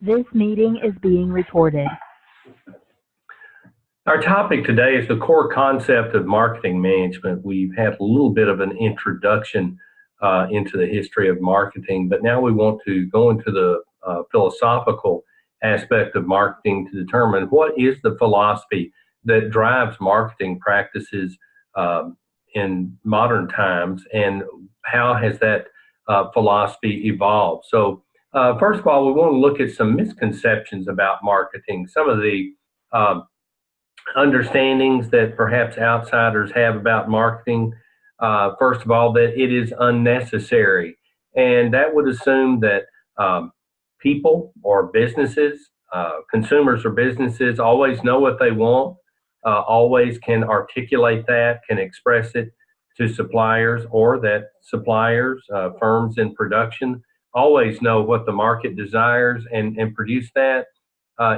This meeting is being recorded. Our topic today is the core concept of marketing management. We've had a little bit of an introduction into the history of marketing, but now we want to go into the philosophical aspect of marketing to determine what is the philosophy that drives marketing practices in modern times, and how has that philosophy evolved. So first of all, we want to look at some misconceptions about marketing, some of the understandings that perhaps outsiders have about marketing. First of all, that it is unnecessary. And that would assume that people or businesses, consumers or businesses, always know what they want, always can articulate that, can express it to suppliers, or that suppliers, firms in production, always know what the market desires and produce that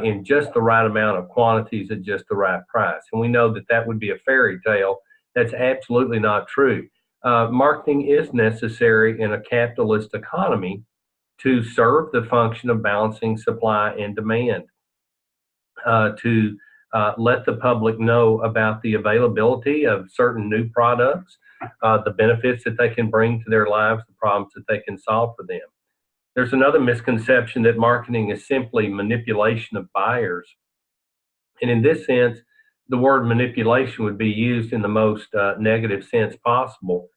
in just the right amount of quantities at just the right price. And we know that that would be a fairy tale. That's absolutely not true. Marketing is necessary in a capitalist economy to serve the function of balancing supply and demand, to let the public know about the availability of certain new products, the benefits that they can bring to their lives, the problems that they can solve for them. There's another misconception that marketing is simply manipulation of buyers. And in this sense, the word manipulation would be used in the most negative sense possible.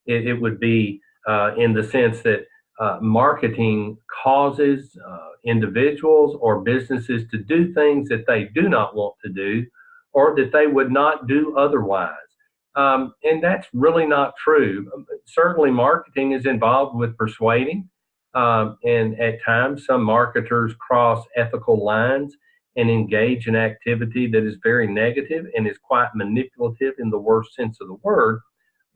It would be in the sense that marketing causes individuals or businesses to do things that they do not want to do, or that they would not do otherwise. And that's really not true. Certainly, marketing is involved with persuading. And at times, some marketers cross ethical lines and engage in activity that is very negative and is quite manipulative in the worst sense of the word.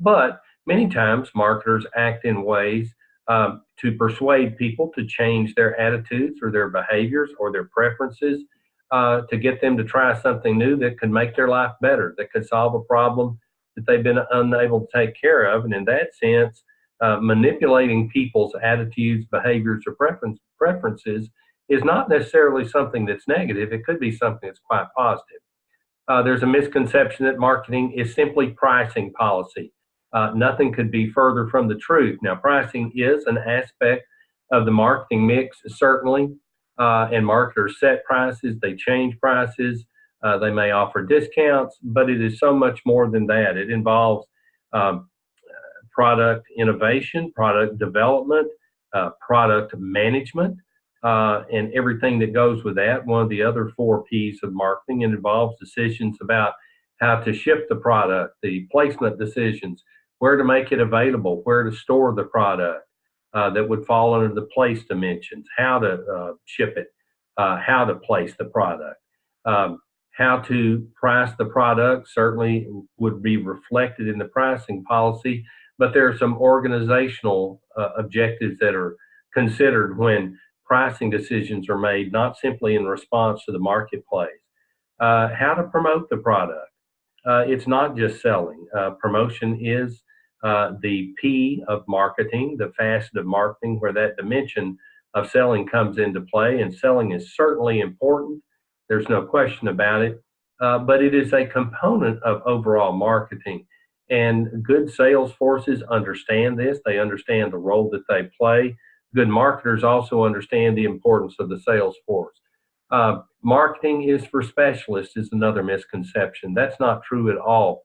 But many times, marketers act in ways to persuade people to change their attitudes or their behaviors or their preferences, to get them to try something new that could make their life better, that could solve a problem that they've been unable to take care of. And in that sense, manipulating people's attitudes, behaviors, or preferences is not necessarily something that's negative. It could be something that's quite positive. There's a misconception that marketing is simply pricing policy. Nothing could be further from the truth. Now, pricing is an aspect of the marketing mix, certainly, and marketers set prices, they change prices, they may offer discounts, but it is so much more than that. It involves product innovation, product development, product management, and everything that goes with that. One of the other 4 P's of marketing, it involves decisions about how to ship the product, the placement decisions, where to make it available, where to store the product, that would fall under the place dimensions, how to ship it, how to place the product. How to price the product certainly would be reflected in the pricing policy, but there are some organizational objectives that are considered when pricing decisions are made, not simply in response to the marketplace. How to promote the product. It's not just selling. Promotion is the P of marketing, the facet of marketing where that dimension of selling comes into play, and selling is certainly important. There's no question about it, but it is a component of overall marketing. And good sales forces understand this. They understand the role that they play. Good marketers also understand the importance of the sales force. Marketing is for specialists is another misconception. That's not true at all.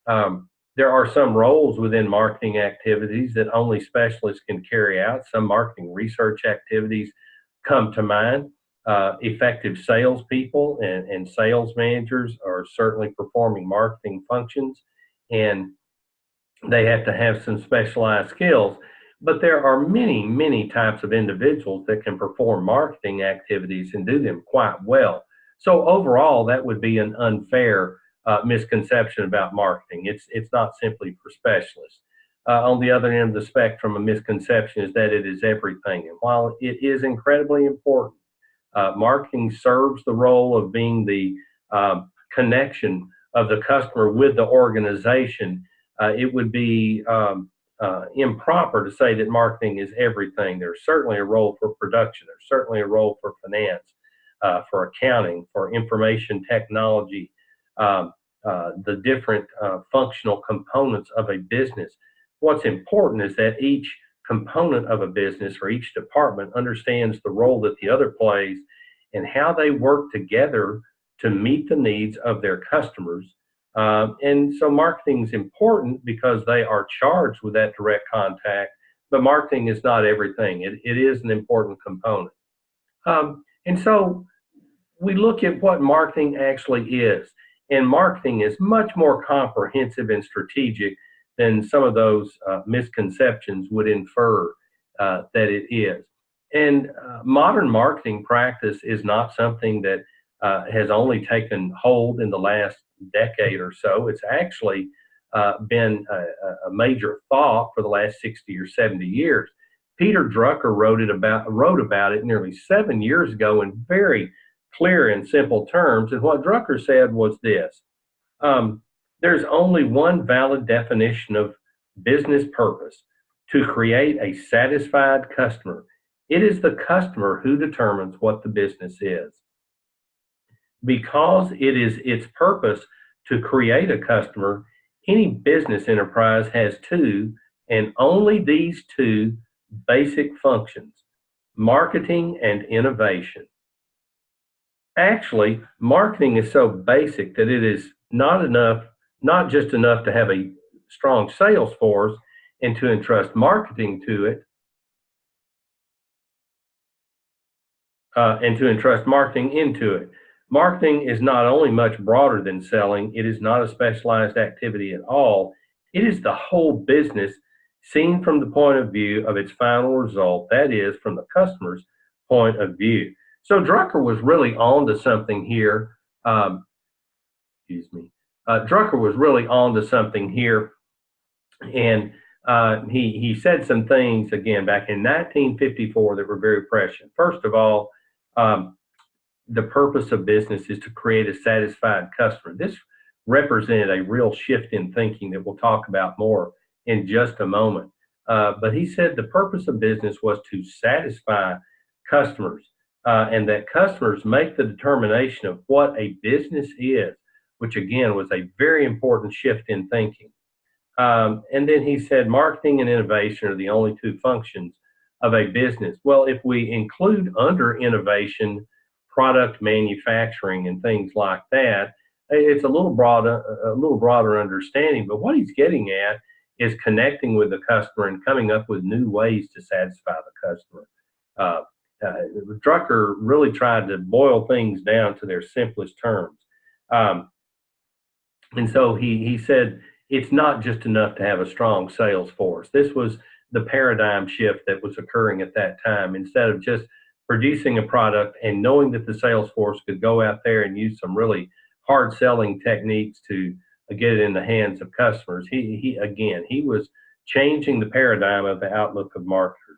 There are some roles within marketing activities that only specialists can carry out. Some marketing research activities come to mind. Effective salespeople and sales managers are certainly performing marketing functions, and they have to have some specialized skills. But there are many, many types of individuals that can perform marketing activities and do them quite well. So overall, that would be an unfair misconception about marketing. It's not simply for specialists. On the other end of the spectrum, a misconception is that it is everything. And while it is incredibly important, marketing serves the role of being the connection of the customer with the organization. It would be improper to say that marketing is everything. There's certainly a role for production. There's certainly a role for finance, for accounting, for information technology, the different functional components of a business. What's important is that each component of a business or each department understands the role that the other plays and how they work together to meet the needs of their customers. And so marketing is important because they are charged with that direct contact, but marketing is not everything. It is an important component. And so we look at what marketing actually is, and marketing is much more comprehensive and strategic than some of those misconceptions would infer that it is. And modern marketing practice is not something that has only taken hold in the last decade or so. It's actually been a major thought for the last 60 or 70 years. Peter Drucker wrote about it nearly 7 years ago in very clear and simple terms. And what Drucker said was this: there's only one valid definition of business purpose: to create a satisfied customer. It is the customer who determines what the business is. Because it is its purpose to create a customer, any business enterprise has two, and only these two, basic functions: marketing and innovation. Actually, marketing is so basic that it is not just enough to have a strong sales force and to entrust marketing to it, and to entrust marketing into it. Marketing is not only much broader than selling, it is not a specialized activity at all. It is the whole business seen from the point of view of its final result, that is, from the customer's point of view. So Drucker was really on to something here. Excuse me. Drucker was really on to something here, and he said some things again back in 1954 that were very prescient. First of all, the purpose of business is to create a satisfied customer. This represented a real shift in thinking that we'll talk about more in just a moment. But he said the purpose of business was to satisfy customers, and that customers make the determination of what a business is, which again was a very important shift in thinking. And then he said marketing and innovation are the only two functions of a business. Well, if we include under innovation product manufacturing and things like that, it's a little broader understanding. But what he's getting at is connecting with the customer and coming up with new ways to satisfy the customer. Uh, Drucker really tried to boil things down to their simplest terms. Um, and so he said it's not just enough to have a strong sales force. This was the paradigm shift that was occurring at that time. Instead of just producing a product and knowing that the sales force could go out there and use some really hard selling techniques to get it in the hands of customers, he was changing the paradigm of the outlook of marketers.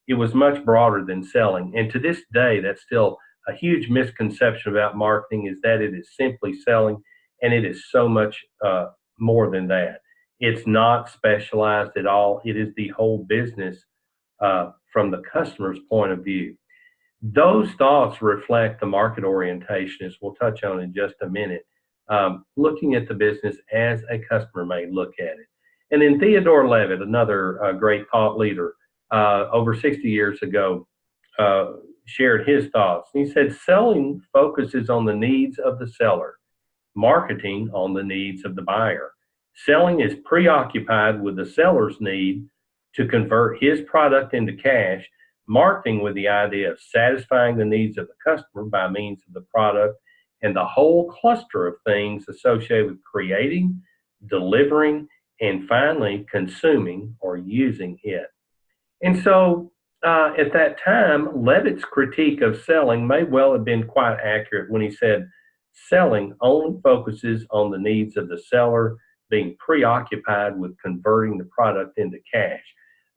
It was much broader than selling, and to this day, that's still a huge misconception about marketing, is that it is simply selling, and it is so much more than that. It's not specialized at all. It is the whole business from the customer's point of view. Those thoughts reflect the market orientation, as we'll touch on in just a minute, looking at the business as a customer may look at it. And then Theodore Levitt, another great thought leader, over 60 years ago, shared his thoughts. He said, selling focuses on the needs of the seller, marketing on the needs of the buyer. Selling is preoccupied with the seller's need to convert his product into cash, marketing with the idea of satisfying the needs of the customer by means of the product, and the whole cluster of things associated with creating, delivering, and finally consuming or using it. And so at that time, Levitt's critique of selling may well have been quite accurate when he said, selling only focuses on the needs of the seller, being preoccupied with converting the product into cash.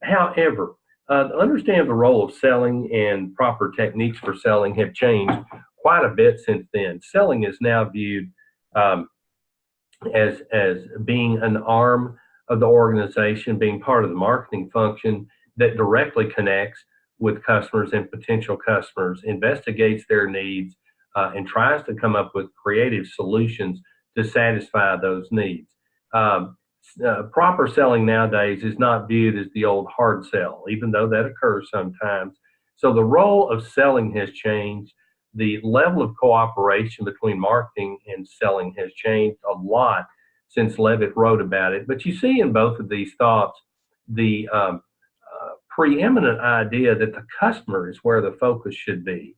However, understand the role of selling and proper techniques for selling have changed quite a bit since then. Selling is now viewed as being an arm of the organization being part of the marketing function that directly connects with customers and potential customers, investigates their needs, and tries to come up with creative solutions to satisfy those needs. Um, Proper selling nowadays is not viewed as the old hard sell, even though that occurs sometimes. So the role of selling has changed. The level of cooperation between marketing and selling has changed a lot since Levitt wrote about it. But you see in both of these thoughts the preeminent idea that the customer is where the focus should be.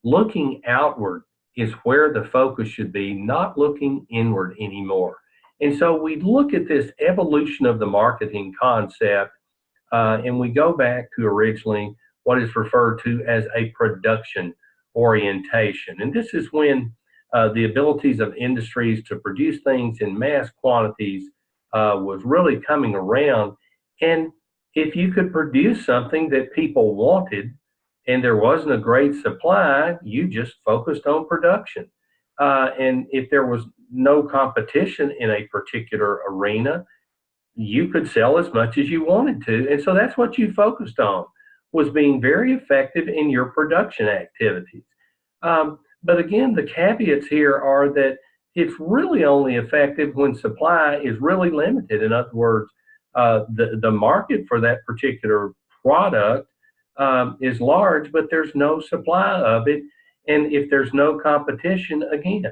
Looking outward is where the focus should be, not looking inward anymore. And so we look at this evolution of the marketing concept, and we go back to originally what is referred to as a production orientation. And this is when the abilities of industries to produce things in mass quantities was really coming around. And if you could produce something that people wanted and there wasn't a great supply, you just focused on production. And if there was no competition in a particular arena, you could sell as much as you wanted to. And so that's what you focused on, was being very effective in your production activities. But again, the caveats here are that it's really only effective when supply is really limited. In other words, the market for that particular product is large, but there's no supply of it. And if there's no competition, again,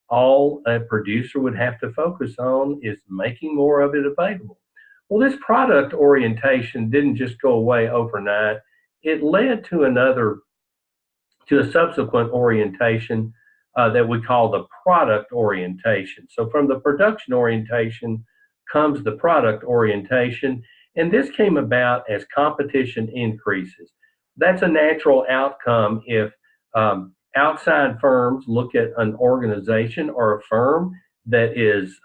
all a producer would have to focus on is making more of it available. Well, this product orientation didn't just go away overnight. It led to a subsequent orientation that we call the product orientation. So from the production orientation comes the product orientation, and this came about as competition increases. That's a natural outcome if outside firms look at an organization or a firm that is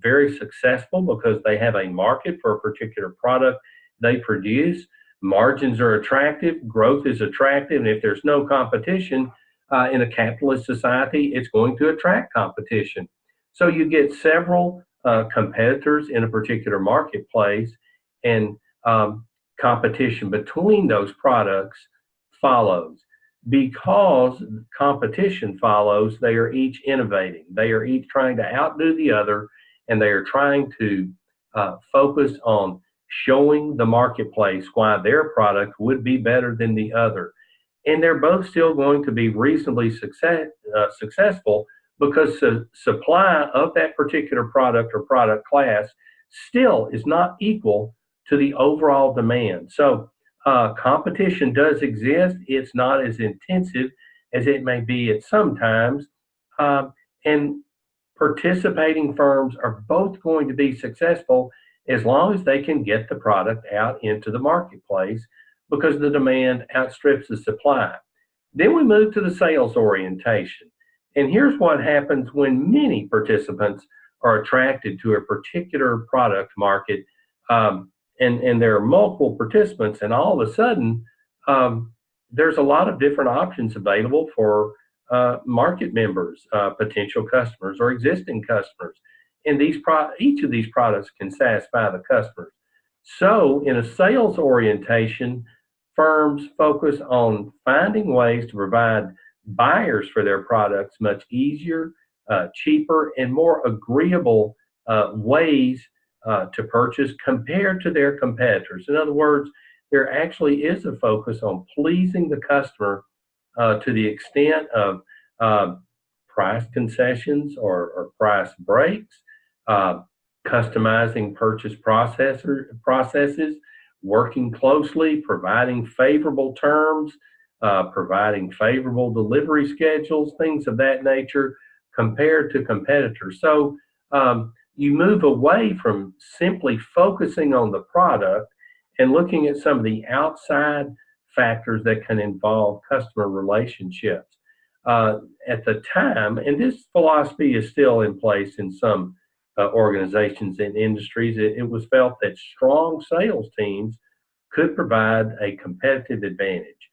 very successful because they have a market for a particular product they produce. Margins are attractive, growth is attractive, and if there's no competition in a capitalist society, it's going to attract competition. So you get several competitors in a particular marketplace, and competition between those products follows. Because competition follows, they are each innovating. They are each trying to outdo the other, and they are trying to focus on showing the marketplace why their product would be better than the other. And they're both still going to be reasonably successful because the supply of that particular product or product class still is not equal to the overall demand. So competition does exist. It's not as intensive as it may be at some times. And participating firms are both going to be successful as long as they can get the product out into the marketplace because the demand outstrips the supply. Then we move to the sales orientation. And here's what happens when many participants are attracted to a particular product market. And there are multiple participants, and all of a sudden, there's a lot of different options available for market members, potential customers, or existing customers. And each of these products can satisfy the customers. So, in a sales orientation, firms focus on finding ways to provide buyers for their products much easier, cheaper, and more agreeable ways to purchase compared to their competitors. In other words, there actually is a focus on pleasing the customer to the extent of price concessions or price breaks, customizing purchase processes, working closely, providing favorable terms, providing favorable delivery schedules, things of that nature compared to competitors. So you move away from simply focusing on the product and looking at some of the outside factors that can involve customer relationships. At the time, and this philosophy is still in place in some organizations and industries, it was felt that strong sales teams could provide a competitive advantage.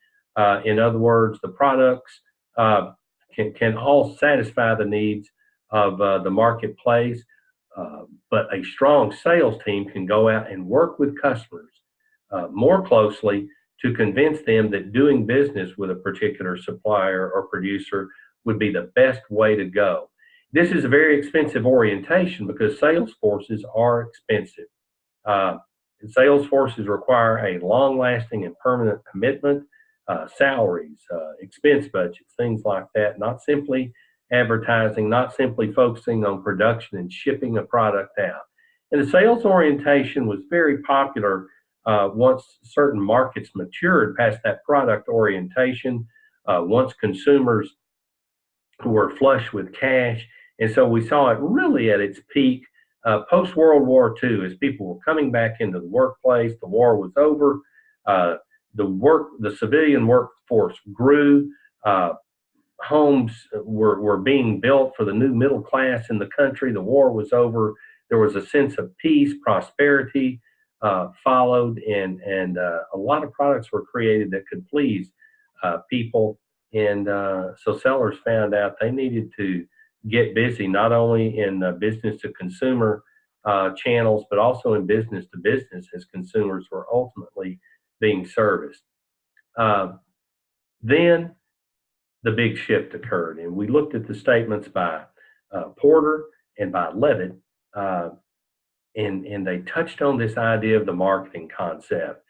In other words, the products can all satisfy the needs of the marketplace. But a strong sales team can go out and work with customers more closely to convince them that doing business with a particular supplier or producer would be the best way to go. This is a very expensive orientation because sales forces are expensive. Uh, Sales forces require a long lasting and permanent commitment, salaries, expense budgets, things like that, not simply advertising, not simply focusing on production and shipping a product out. And the sales orientation was very popular once certain markets matured past that product orientation, once consumers who were flush with cash. And so we saw it really at its peak post World War II as people were coming back into the workplace. The war was over. Uh, the civilian workforce grew. Homes were being built for the new middle class in the country. The war was over. There was a sense of peace, prosperity followed, and a lot of products were created that could please people. And so sellers found out they needed to get busy not only in business to consumer channels, but also in business to business as consumers were ultimately being serviced. Uh, then the big shift occurred, and we looked at the statements by Porter and by Levitt, uh, and they touched on this idea of the marketing concept.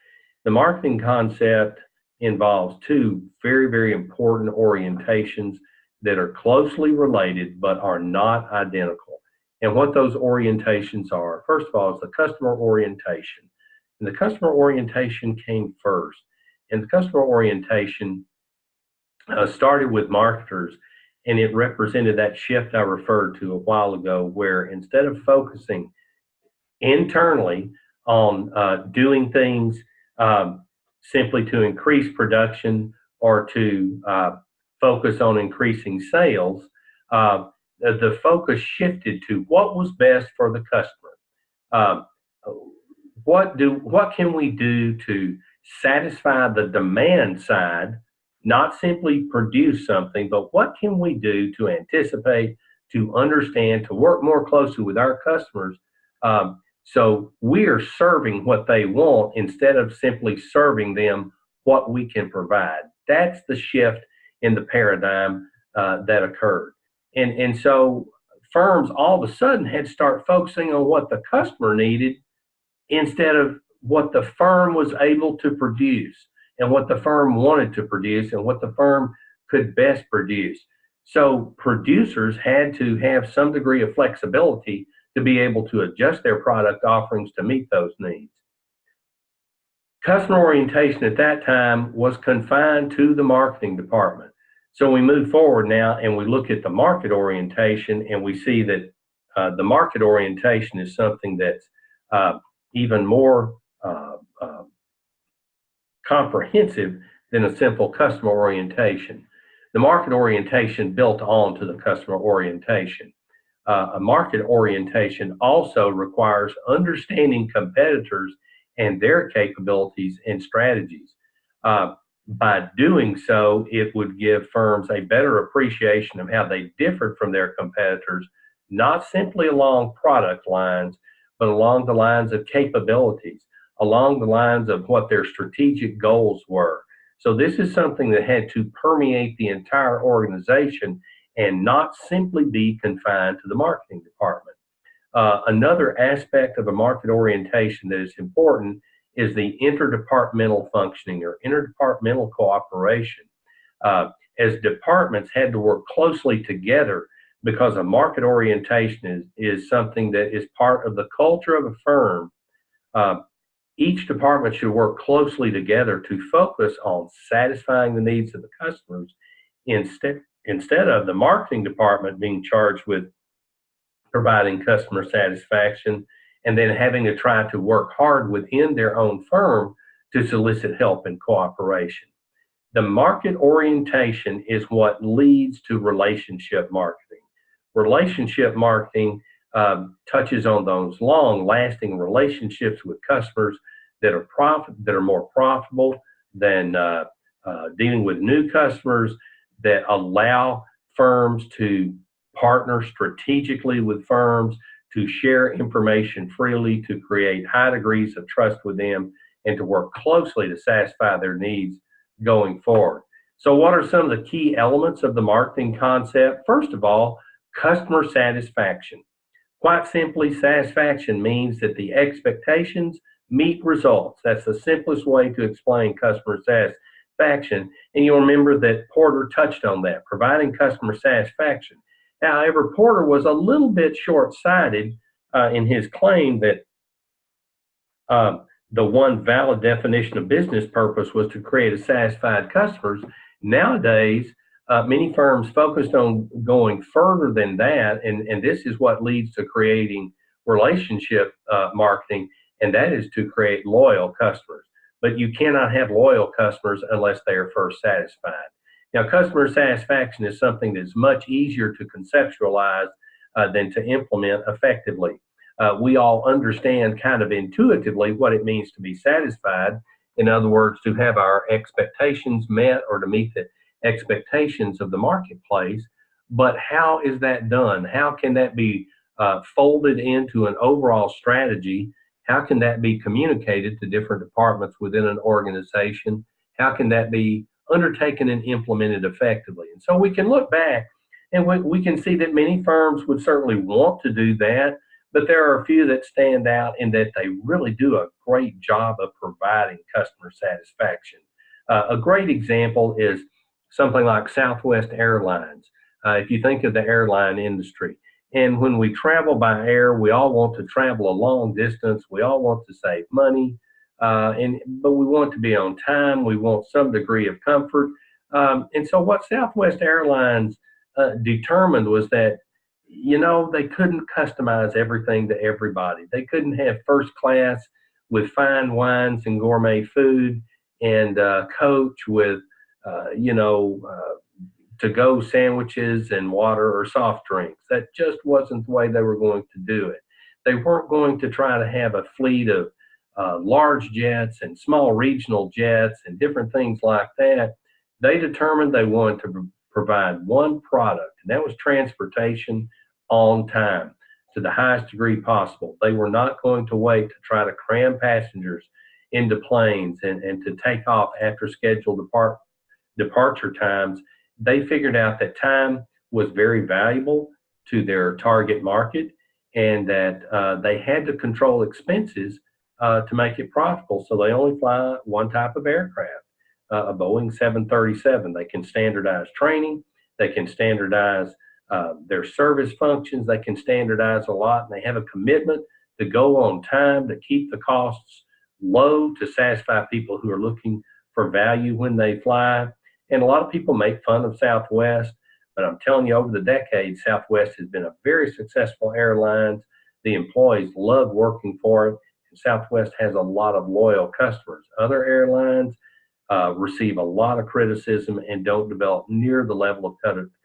The marketing concept involves two very, very important orientations that are closely related but are not identical. And what those orientations are, first of all, is the customer orientation. And the customer orientation came first. And the customer orientation started with marketers, and it represented that shift I referred to a while ago, where instead of focusing internally on doing things simply to increase production or to focus on increasing sales, the focus shifted to what was best for the customer. Um, what can we do to satisfy the demand side, not simply produce something, but what can we do to anticipate, to understand, to work more closely with our customers, so we are serving what they want instead of simply serving them what we can provide. That's the shift in the paradigm that occurred. And so firms all of a sudden had to start focusing on what the customer needed instead of what the firm was able to produce and what the firm wanted to produce and what the firm could best produce. So producers had to have some degree of flexibility to be able to adjust their product offerings to meet those needs. Customer orientation at that time was confined to the marketing department. So we move forward now and we look at the market orientation, and we see that the market orientation is something that's even more comprehensive than a simple customer orientation. The market orientation built on to the customer orientation. A market orientation also requires understanding competitors and their capabilities and strategies. By doing so, it would give firms a better appreciation of how they differed from their competitors, not simply along product lines, but along the lines of capabilities, along the lines of what their strategic goals were. So this is something that had to permeate the entire organization and not simply be confined to the marketing department. Another aspect of a market orientation that is important is the interdepartmental functioning or interdepartmental cooperation. As departments had to work closely together because a market orientation is something that is part of the culture of a firm. Each department should work closely together to focus on satisfying the needs of the customers instead of the marketing department being charged with providing customer satisfaction and then having to try to work hard within their own firm to solicit help and cooperation. The market orientation is what leads to relationship marketing. Relationship marketing touches on those long-lasting relationships with customers that are more profitable than dealing with new customers, that allow firms to partner strategically with firms to share information freely, to create high degrees of trust with them, and to work closely to satisfy their needs going forward. So, what are some of the key elements of the marketing concept? First of all, customer satisfaction. Quite simply, satisfaction means that the expectations meet results. That's the simplest way to explain customer satisfaction. And you'll remember that Porter touched on that, providing customer satisfaction. However, Porter was a little bit short sighted in his claim that the one valid definition of business purpose was to create a satisfied customers. Nowadays, many firms focused on going further than that, and this is what leads to creating relationship marketing, and that is to create loyal customers. But you cannot have loyal customers unless they are first satisfied. Now, customer satisfaction is something that's much easier to conceptualize than to implement effectively. We all understand kind of intuitively what it means to be satisfied. In other words, to have our expectations met or to meet the expectations of the marketplace. But how is that done? How can that be folded into an overall strategy? How can that be communicated to different departments within an organization? How can that be undertaken and implemented effectively? And so we can look back and we can see that many firms would certainly want to do that, but there are a few that stand out in that they really do a great job of providing customer satisfaction. A great example is something like Southwest Airlines. If you think of the airline industry, and when we travel by air, we all want to travel a long distance. We all want to save money, but we want to be on time. We want some degree of comfort. And so, what Southwest Airlines determined was that they couldn't customize everything to everybody. They couldn't have first class with fine wines and gourmet food, and coach with to-go sandwiches and water or soft drinks. That just wasn't the way they were going to do it. They weren't going to try to have a fleet of large jets and small regional jets and different things like that. They determined they wanted to provide one product, and that was transportation on time to the highest degree possible. They were not going to wait to try to cram passengers into planes and to take off after scheduled departure times. They figured out that time was very valuable to their target market and that they had to control expenses to make it profitable. So they only fly one type of aircraft, a Boeing 737. They can standardize training, they can standardize their service functions, they can standardize a lot, and they have a commitment to go on time, to keep the costs low, to satisfy people who are looking for value when they fly. And a lot of people make fun of Southwest, but I'm telling you, over the decades, Southwest has been a very successful airline. The employees love working for it, and Southwest has a lot of loyal customers. Other airlines receive a lot of criticism and don't develop near the level of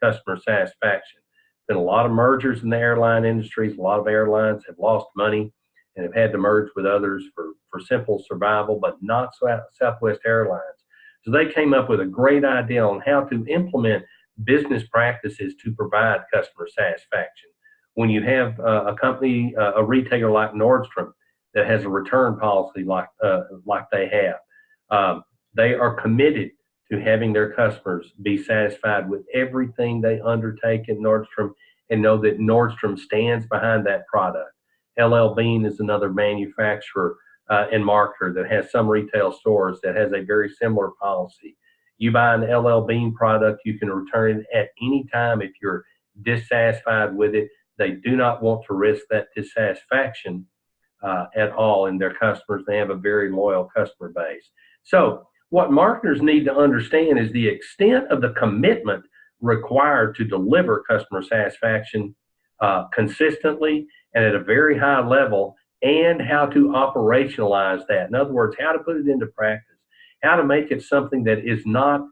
customer satisfaction. Been a lot of mergers in the airline industries. A lot of airlines have lost money and have had to merge with others for simple survival, but not Southwest Airlines. So they came up with a great idea on how to implement business practices to provide customer satisfaction. When you have a company, a retailer like Nordstrom that has a return policy like they have, they are committed to having their customers be satisfied with everything they undertake at Nordstrom and know that Nordstrom stands behind that product. LL Bean is another manufacturer and marketer that has some retail stores that has a very similar policy. You buy an LL Bean product, you can return it at any time if you're dissatisfied with it. They do not want to risk that dissatisfaction at all in their customers. They have a very loyal customer base. So what marketers need to understand is the extent of the commitment required to deliver customer satisfaction consistently and at a very high level, and how to operationalize that. In other words, how to put it into practice, how to make it something that is not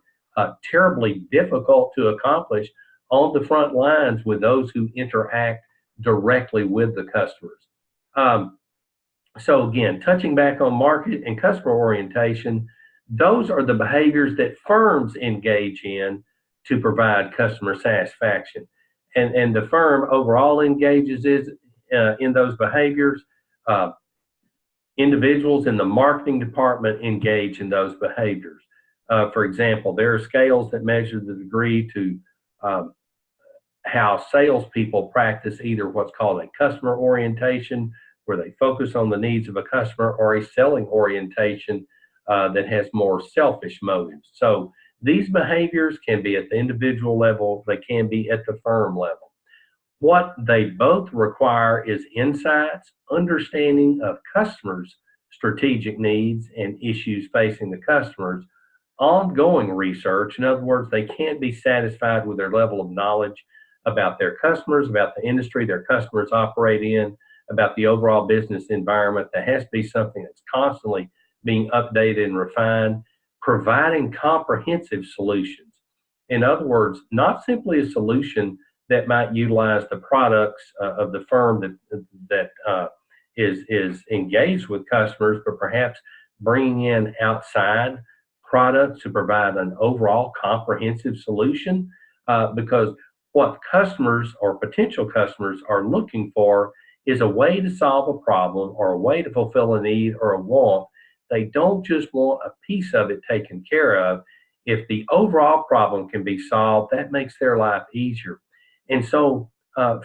terribly difficult to accomplish on the front lines with those who interact directly with the customers. So again, touching back on market and customer orientation, those are the behaviors that firms engage in to provide customer satisfaction. And the firm overall engages in those behaviors. Uh, Individuals in the marketing department engage in those behaviors. For example, there are scales that measure the degree to um, how salespeople practice either what's called a customer orientation, where they focus on the needs of a customer, or a selling orientation that has more selfish motives. So these behaviors can be at the individual level, they can be at the firm level. What they both require is insights, understanding of customers' strategic needs and issues facing the customers, ongoing research. In other words, they can't be satisfied with their level of knowledge about their customers, about the industry their customers operate in, about the overall business environment. There has to be something that's constantly being updated and refined, providing comprehensive solutions. In other words, not simply a solution that might utilize the products of the firm that is engaged with customers, but perhaps bringing in outside products to provide an overall comprehensive solution. Because what customers or potential customers are looking for is a way to solve a problem or a way to fulfill a need or a want. They don't just want a piece of it taken care of. If the overall problem can be solved, that makes their life easier. And so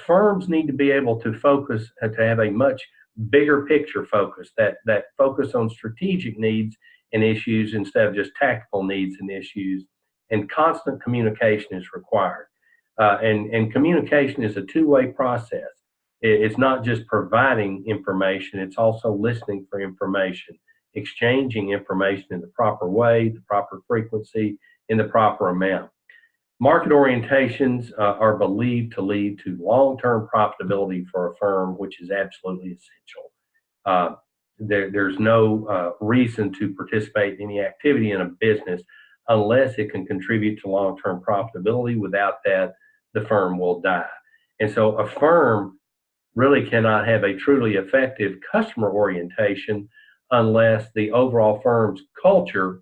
firms need to be able to focus, to have a much bigger picture focus, that focus on strategic needs and issues instead of just tactical needs and issues. And constant communication is required. And communication is a two-way process. It's not just providing information, it's also listening for information, exchanging information in the proper way, the proper frequency, in the proper amount. Market orientations are believed to lead to long-term profitability for a firm, which is absolutely essential. Uh, there's no reason to participate in any activity in a business unless it can contribute to long-term profitability. Without that, the firm will die. And so a firm really cannot have a truly effective customer orientation unless the overall firm's culture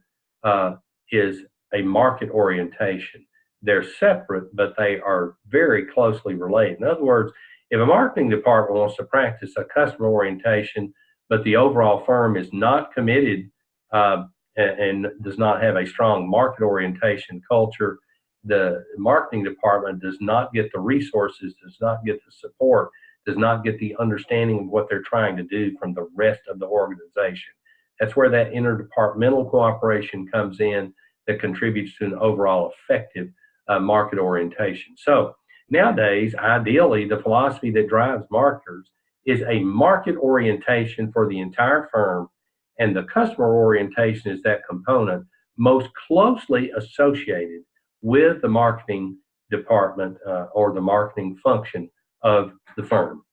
is a market orientation. They're separate, but they are very closely related. In other words, if a marketing department wants to practice a customer orientation, but the overall firm is not committed and does not have a strong market orientation culture, the marketing department does not get the resources, does not get the support, does not get the understanding of what they're trying to do from the rest of the organization. That's where that interdepartmental cooperation comes in that contributes to an overall effective market orientation. So nowadays, ideally, the philosophy that drives marketers is a market orientation for the entire firm, and the customer orientation is that component most closely associated with the marketing department or the marketing function of the firm.